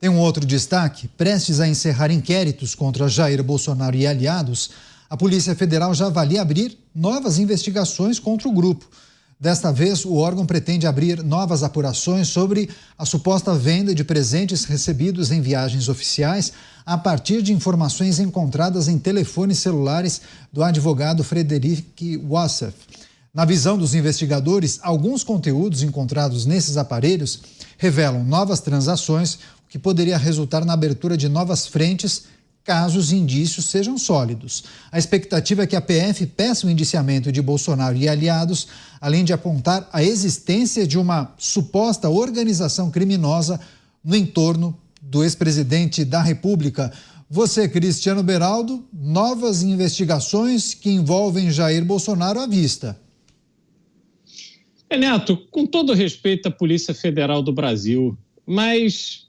Tem um outro destaque. Prestes a encerrar inquéritos contra Jair Bolsonaro e aliados, a Polícia Federal já avalia abrir novas investigações contra o grupo. Desta vez, o órgão pretende abrir novas apurações sobre a suposta venda de presentes recebidos em viagens oficiais a partir de informações encontradas em telefones celulares do advogado Frederic Wassef. Na visão dos investigadores, alguns conteúdos encontrados nesses aparelhos revelam novas transações, o que poderia resultar na abertura de novas frentes caso os indícios sejam sólidos. A expectativa é que a PF peça o indiciamento de Bolsonaro e aliados, além de apontar a existência de uma suposta organização criminosa no entorno do ex-presidente da República. Você, Cristiano Beraldo, novas investigações que envolvem Jair Bolsonaro à vista. Neto, com todo respeito à Polícia Federal do Brasil, mas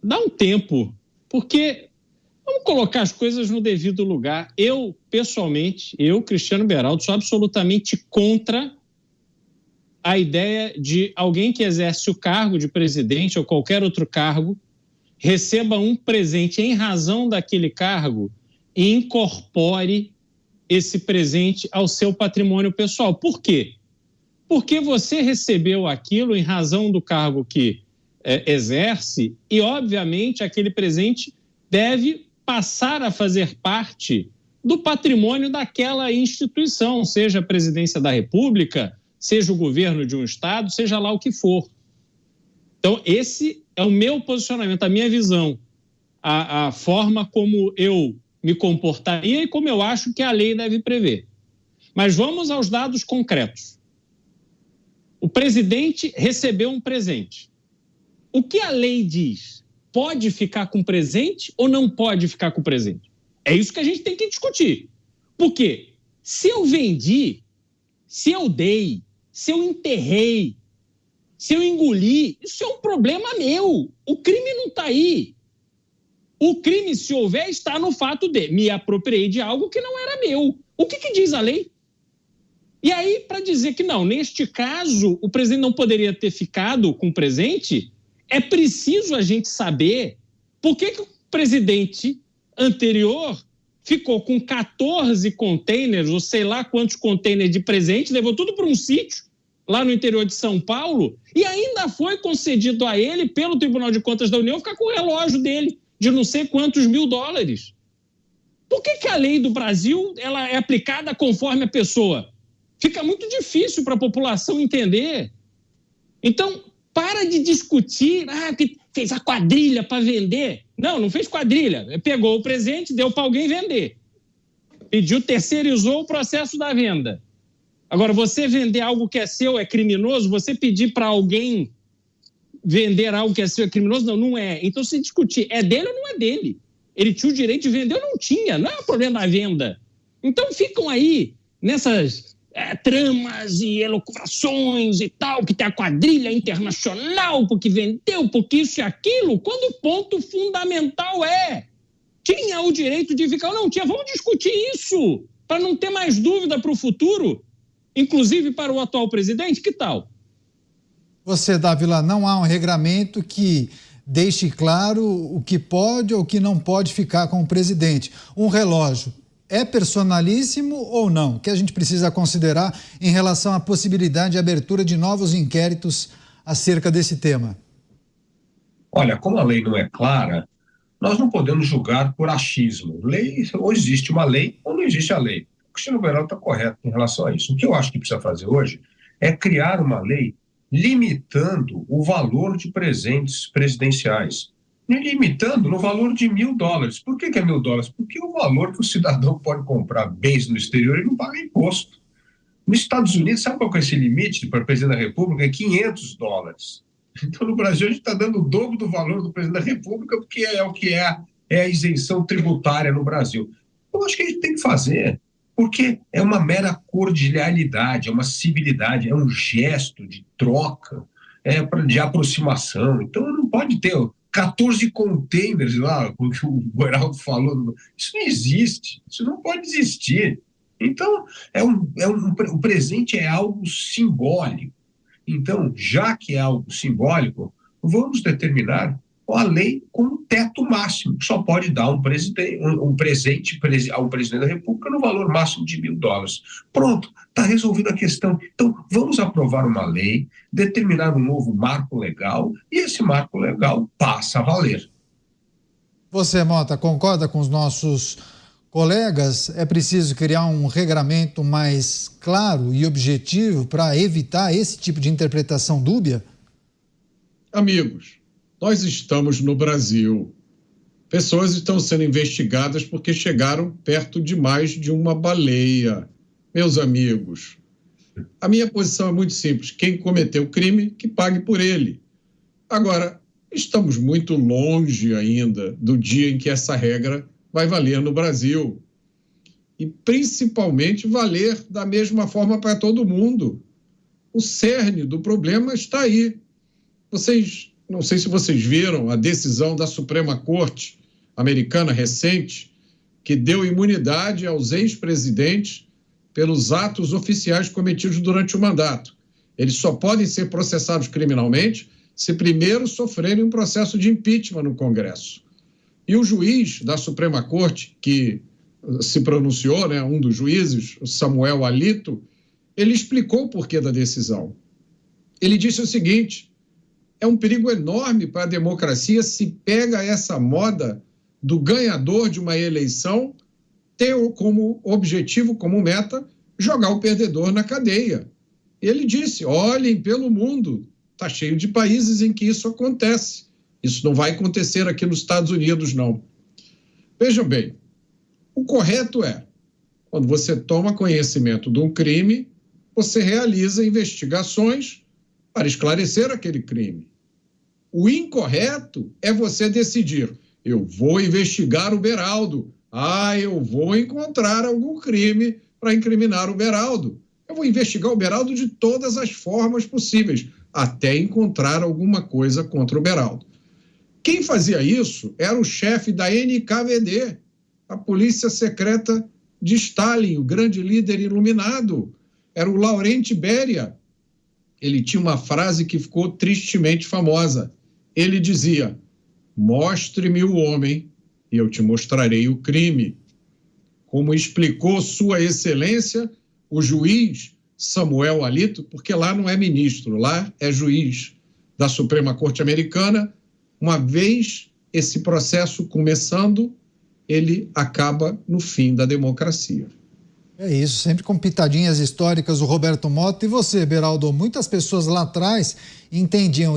dá um tempo, porque vamos colocar as coisas no devido lugar. Eu, pessoalmente, Cristiano Beraldo, sou absolutamente contra a ideia de alguém que exerce o cargo de presidente ou qualquer outro cargo receba um presente em razão daquele cargo e incorpore esse presente ao seu patrimônio pessoal. Por quê? Porque você recebeu aquilo em razão do cargo que exerce e, obviamente, aquele presente deve passar a fazer parte do patrimônio daquela instituição, seja a presidência da República, seja o governo de um estado, seja lá o que for. Então, esse é o meu posicionamento, a minha visão, a forma como eu me comportaria e como eu acho que a lei deve prever. Mas vamos aos dados concretos. O presidente recebeu um presente. O que a lei diz? Pode ficar com presente ou não pode ficar com presente? É isso que a gente tem que discutir. Porque se eu vendi, se eu dei, se eu enterrei, se eu engoli, isso é um problema meu. O crime não está aí. O crime, se houver, está no fato de me apropriei de algo que não era meu. O que diz a lei? E aí, para dizer que não, neste caso, o presidente não poderia ter ficado com o presente, é preciso a gente saber por que o presidente anterior ficou com 14 containers, ou sei lá quantos containers de presente, levou tudo para um sítio lá no interior de São Paulo e ainda foi concedido a ele, pelo Tribunal de Contas da União, ficar com o relógio dele de não sei quantos $1.000. Por que a lei do Brasil ela é aplicada conforme a pessoa? Fica muito difícil para a população entender. Então, para de discutir, que fez a quadrilha para vender. Não fez quadrilha. Pegou o presente, deu para alguém vender. Pediu, terceirizou o processo da venda. Agora, você vender algo que é seu é criminoso? Você pedir para alguém vender algo que é seu é criminoso? Não é. Então, se discutir, é dele ou não é dele? Ele tinha o direito de vender ou não tinha? Não é o problema da venda. Então, ficam aí nessas tramas e elucubrações e tal, que tem a quadrilha internacional, porque vendeu, porque isso e aquilo, quando o ponto fundamental tinha o direito de ficar ou não tinha. Vamos discutir isso, para não ter mais dúvida para o futuro, inclusive para o atual presidente. Que tal? Você, Dávila, não há um regramento que deixe claro o que pode ou o que não pode ficar com o presidente. Um relógio é personalíssimo ou não? O que a gente precisa considerar em relação à possibilidade de abertura de novos inquéritos acerca desse tema? Olha, como a lei não é clara, nós não podemos julgar por achismo. Ou existe uma lei ou não existe a lei. O Cristiano Beraldo está correto em relação a isso. O que eu acho que precisa fazer hoje é criar uma lei limitando o valor de presentes presidenciais. Limitando no valor de $1.000. Por que é $1.000? Porque o valor que o cidadão pode comprar bens no exterior, ele não paga imposto. Nos Estados Unidos, sabe qual é esse limite para o presidente da República? É $500. Então, no Brasil, a gente está dando o dobro do valor do presidente da República, porque é o que é a isenção tributária no Brasil. Eu acho que a gente tem que fazer, porque é uma mera cordialidade, é uma civilidade, é um gesto de troca, de aproximação. Então, não pode ter 14 containers lá, o que o Beraldo falou. Isso não existe, isso não pode existir. Então, o presente é algo simbólico. Então, já que é algo simbólico, vamos determinar a lei com um teto máximo, que só pode dar um presente ao presidente da República no valor máximo de $1.000. Pronto, está resolvida a questão. Então, vamos aprovar uma lei, determinar um novo marco legal, e esse marco legal passa a valer. Você, Mota, concorda com os nossos colegas? É preciso criar um regramento mais claro e objetivo para evitar esse tipo de interpretação dúbia? Amigos, nós estamos no Brasil. Pessoas estão sendo investigadas porque chegaram perto demais de uma baleia. Meus amigos, a minha posição é muito simples. Quem cometeu o crime, que pague por ele. Agora, estamos muito longe ainda do dia em que essa regra vai valer no Brasil. E, principalmente, valer da mesma forma para todo mundo. O cerne do problema está aí. Não sei se vocês viram a decisão da Suprema Corte americana recente, que deu imunidade aos ex-presidentes pelos atos oficiais cometidos durante o mandato. Eles só podem ser processados criminalmente se primeiro sofrerem um processo de impeachment no Congresso. E o juiz da Suprema Corte, que se pronunciou, né, um dos juízes, Samuel Alito, ele explicou o porquê da decisão. Ele disse o seguinte: é um perigo enorme para a democracia se pega essa moda do ganhador de uma eleição ter como objetivo, como meta, jogar o perdedor na cadeia. Ele disse, olhem pelo mundo, está cheio de países em que isso acontece. Isso não vai acontecer aqui nos Estados Unidos, não. Vejam bem, o correto é, quando você toma conhecimento de um crime, você realiza investigações para esclarecer aquele crime. O incorreto é você decidir, eu vou investigar o Beraldo, eu vou encontrar algum crime para incriminar o Beraldo. Eu vou investigar o Beraldo de todas as formas possíveis, até encontrar alguma coisa contra o Beraldo. Quem fazia isso era o chefe da NKVD, a polícia secreta de Stalin, o grande líder iluminado. Era o Laurent Beria. Ele tinha uma frase que ficou tristemente famosa. Ele dizia, mostre-me o homem e eu te mostrarei o crime. Como explicou Sua Excelência, o juiz Samuel Alito, porque lá não é ministro, lá é juiz da Suprema Corte Americana, uma vez esse processo começando, ele acaba no fim da democracia. É isso, sempre com pitadinhas históricas, o Roberto Mota. E você, Beraldo, muitas pessoas lá atrás entendiam,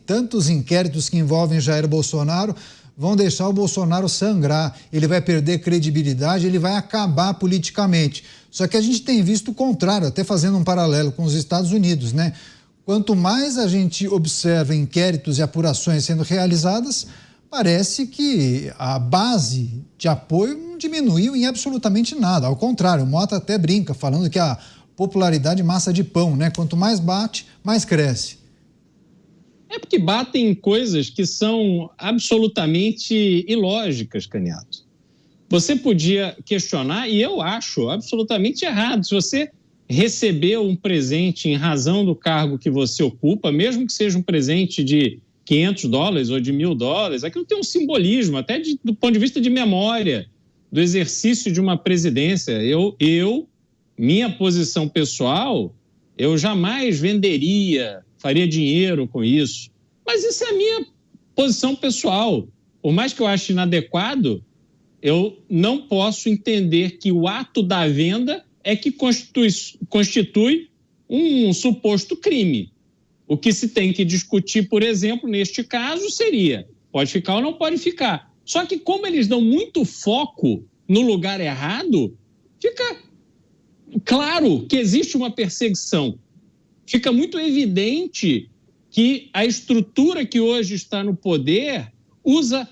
tantos inquéritos que envolvem Jair Bolsonaro vão deixar o Bolsonaro sangrar, ele vai perder credibilidade, ele vai acabar politicamente. Só que a gente tem visto o contrário, até fazendo um paralelo com os Estados Unidos, né? Quanto mais a gente observa inquéritos e apurações sendo realizadas, parece que a base de apoio não diminuiu em absolutamente nada. Ao contrário, o Mota até brinca, falando que a popularidade é massa de pão, né? Quanto mais bate, mais cresce. É porque batem coisas que são absolutamente ilógicas, Caniato. Você podia questionar, e eu acho absolutamente errado, se você recebeu um presente em razão do cargo que você ocupa, mesmo que seja um presente de $500 ou de $1.000, aquilo tem um simbolismo, até do ponto de vista de memória, do exercício de uma presidência. Minha posição pessoal, eu jamais venderia, faria dinheiro com isso. Mas isso é a minha posição pessoal. Por mais que eu ache inadequado, eu não posso entender que o ato da venda é que constitui um suposto crime. O que se tem que discutir, por exemplo, neste caso, seria, pode ficar ou não pode ficar. Só que como eles dão muito foco no lugar errado, fica claro que existe uma perseguição. Fica muito evidente que a estrutura que hoje está no poder usa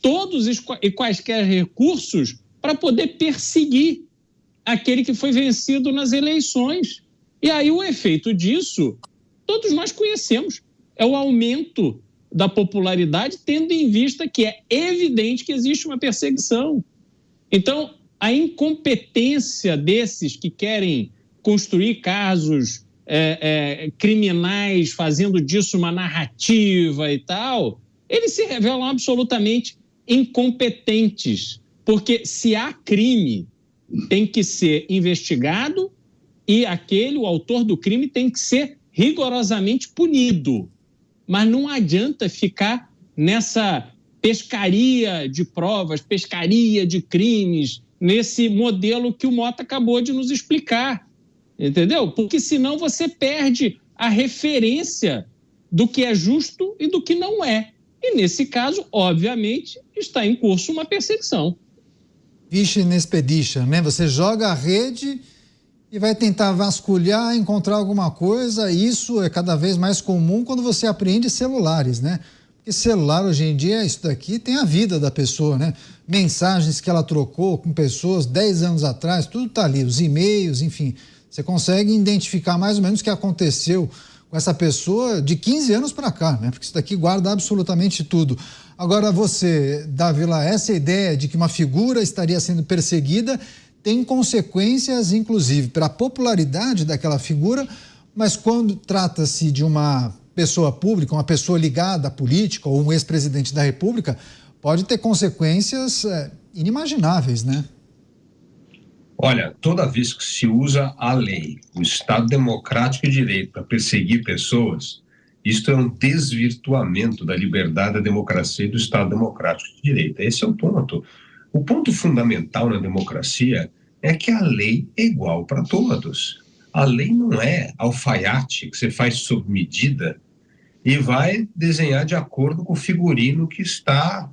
todos e quaisquer recursos para poder perseguir aquele que foi vencido nas eleições. E aí o efeito disso, todos nós conhecemos, é o aumento da popularidade, tendo em vista que é evidente que existe uma perseguição. Então, a incompetência desses que querem construir casos criminais, fazendo disso uma narrativa e tal, eles se revelam absolutamente incompetentes, porque se há crime, tem que ser investigado e o autor do crime tem que ser rigorosamente punido. Mas não adianta ficar nessa pescaria de provas, pescaria de crimes, nesse modelo que o Mota acabou de nos explicar, entendeu? Porque senão você perde a referência do que é justo e do que não é. E nesse caso, obviamente, está em curso uma perseguição. Ficha inexpedition, né? Você joga a rede e vai tentar vasculhar, encontrar alguma coisa. Isso é cada vez mais comum quando você apreende celulares, né? Porque celular hoje em dia, isso daqui tem a vida da pessoa, né? Mensagens que ela trocou com pessoas 10 anos atrás, tudo tá ali, os e-mails, enfim. Você consegue identificar mais ou menos o que aconteceu com essa pessoa de 15 anos para cá, né? Porque isso daqui guarda absolutamente tudo. Agora você, Dávila, essa ideia de que uma figura estaria sendo perseguida tem consequências, inclusive, para a popularidade daquela figura, mas quando trata-se de uma pessoa pública, uma pessoa ligada à política ou um ex-presidente da República, pode ter consequências inimagináveis, né? Olha, toda vez que se usa a lei, o Estado democrático de direito para perseguir pessoas, isto é um desvirtuamento da liberdade, da democracia e do Estado democrático de direito. Esse é o ponto. O ponto fundamental na democracia é que a lei é igual para todos. A lei não é alfaiate que você faz sob medida e vai desenhar de acordo com o figurino que está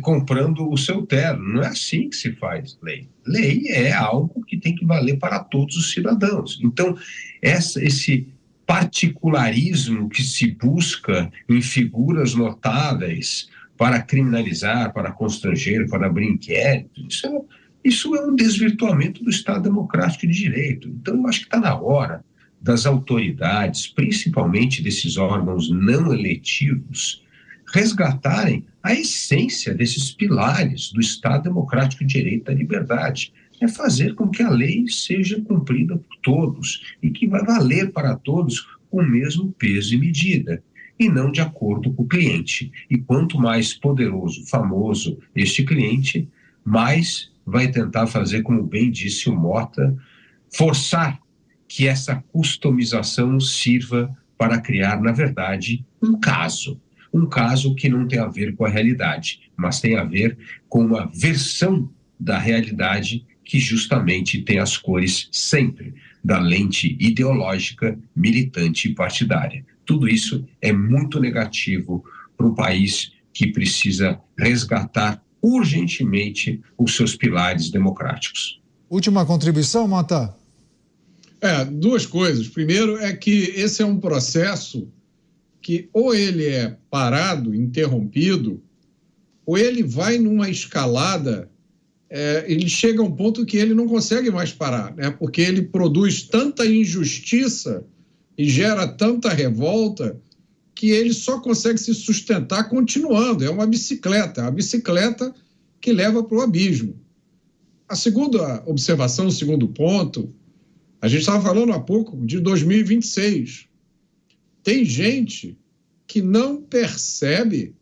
comprando o seu terno. Não é assim que se faz lei. Lei é algo que tem que valer para todos os cidadãos. Então, esse particularismo que se busca em figuras notáveis para criminalizar, para constranger, para abrir inquérito, isso é um desvirtuamento do Estado democrático de direito. Então, eu acho que está na hora das autoridades, principalmente desses órgãos não eletivos, resgatarem a essência desses pilares do Estado democrático de direito da liberdade. É fazer com que a lei seja cumprida por todos e que vai valer para todos com o mesmo peso e medida, e não de acordo com o cliente. E quanto mais poderoso, famoso este cliente, mais vai tentar fazer, como bem disse o Mota, forçar que essa customização sirva para criar, na verdade, um caso que não tem a ver com a realidade, mas tem a ver com uma versão da realidade que justamente tem as cores sempre da lente ideológica, militante e partidária. Tudo isso é muito negativo para um país que precisa resgatar urgentemente os seus pilares democráticos. Última contribuição, Mota? Duas coisas. Primeiro é que esse é um processo que ou ele é parado, interrompido, ou ele vai numa escalada, ele chega a um ponto que ele não consegue mais parar, né? Porque ele produz tanta injustiça e gera tanta revolta que ele só consegue se sustentar continuando. É uma bicicleta, a bicicleta que leva para o abismo. A segunda observação, o segundo ponto, a gente estava falando há pouco de 2026. Tem gente que não percebe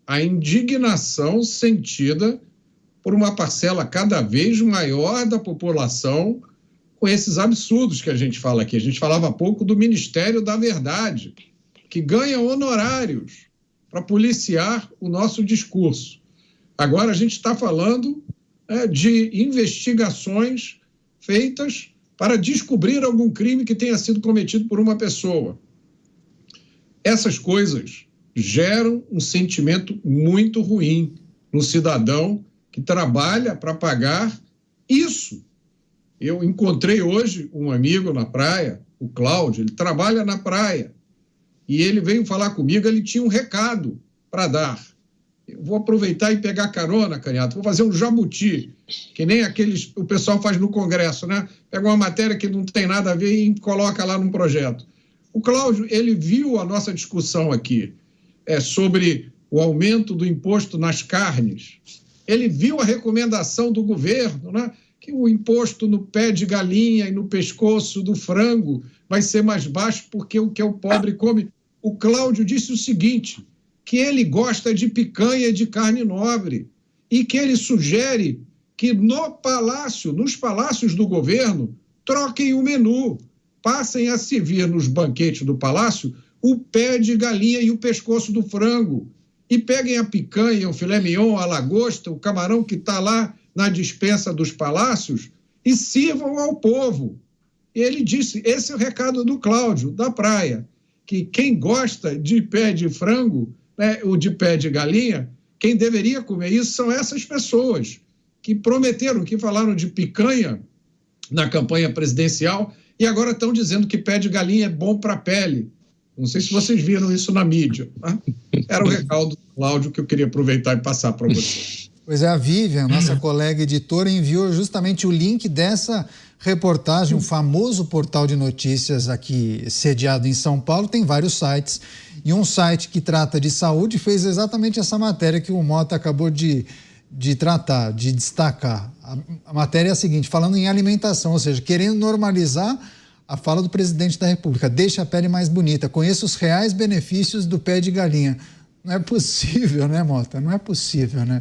a indignação sentida por uma parcela cada vez maior da população com esses absurdos que a gente fala aqui. A gente falava há pouco do Ministério da Verdade, que ganha honorários para policiar o nosso discurso. Agora a gente está falando de investigações feitas para descobrir algum crime que tenha sido cometido por uma pessoa. Essas coisas geram um sentimento muito ruim no cidadão que trabalha para pagar isso. Eu encontrei hoje um amigo na praia, o Cláudio, ele trabalha na praia, e ele veio falar comigo, ele tinha um recado para dar. Eu vou aproveitar e pegar carona, Canhato, vou fazer um jabuti, que nem o pessoal faz no Congresso, né? Pega uma matéria que não tem nada a ver e coloca lá num projeto. O Cláudio, ele viu a nossa discussão aqui sobre o aumento do imposto nas carnes. Ele viu a recomendação do governo, né? Que o imposto no pé de galinha e no pescoço do frango vai ser mais baixo porque o que o pobre come. O Cláudio disse o seguinte: que ele gosta de picanha de carne nobre e que ele sugere que nos palácios do governo, troquem o menu, passem a servir nos banquetes do palácio o pé de galinha e o pescoço do frango, e peguem a picanha, o filé mignon, a lagosta, o camarão que está lá na despensa dos palácios e sirvam ao povo. Ele disse, esse é o recado do Cláudio, da praia, que quem gosta de pé de frango, né, ou de pé de galinha, quem deveria comer isso são essas pessoas que prometeram, que falaram de picanha na campanha presidencial e agora estão dizendo que pé de galinha é bom para a pele. Não sei se vocês viram isso na mídia. Tá? Era o recado do Cláudio que eu queria aproveitar e passar para vocês. Pois é, a Vivian, nossa colega editora, enviou justamente o link dessa reportagem, um famoso portal de notícias aqui sediado em São Paulo, tem vários sites, e um site que trata de saúde fez exatamente essa matéria que o Mota acabou de tratar, de destacar. A matéria é a seguinte, falando em alimentação, ou seja, querendo normalizar a fala do presidente da República, deixa a pele mais bonita, conheça os reais benefícios do pé de galinha. Não é possível, né, Mota? Não é possível, né?